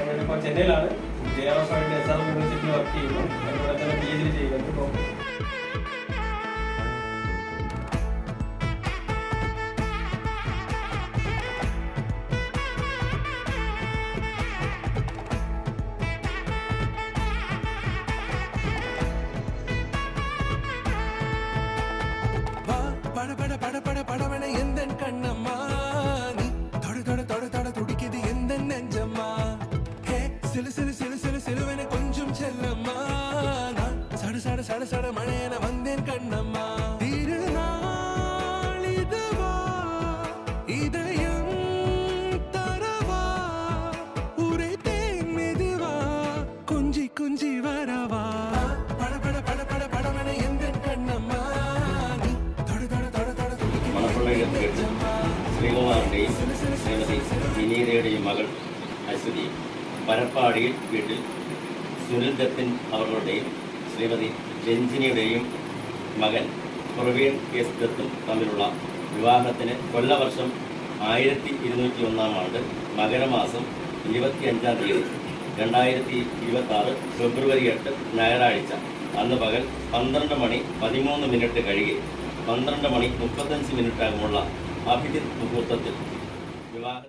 ഞാനിപ്പോൾ ചെന്നൈയിലാണ്. JRF SR യൂണിവേഴ്സിറ്റിയിൽ work ചെയ്യുന്നു. അതുപോലെ തന്നെ PhD ചെയ്യുന്നുണ്ട്. ഇപ്പോൾ கொஞ்சம் செல்லம்மா சட சட சட சட மழையன வந்தேன் கண்ணம்மா திருநாள் இதுவா இதயம் தரவா உரைத்தேன் மெதுவா கொஞ்சி கொஞ்சி வரவா பட பட பட பட படவன எந்த கண்ணம்மா தொட தொட தொட தொட ശ്രീകുമാറിൻ്റെയും ശ്രീമതി വിനീതയുടെയും മകൾ അശ്വതി പരപ്പാടിയിൽ വീട്ടിൽ സുനിൽ ദത്തിൻ അവர்களுടെയും ശ്രീമതി രഞ്ജിനിയുടെയും മകൻ പ്രവീൺ എസ് ദത്തും തമ്മിലുള്ള വിവാഹത്തിന് കൊല്ലവർഷം 1201 മകരമാസം 25 തീയതി 2026 ഫെബ്രുവരി 8 ഞായറാഴ്ച അന്ന് പകൽ 12 മണി 13 മിനിറ്റ് കഴിയെ 12 മണി 35 മിനിറ്റ് ആകുമുള്ള അഭിജിത്ത് മുഹൂർത്തത്തിൽ വിവാഹ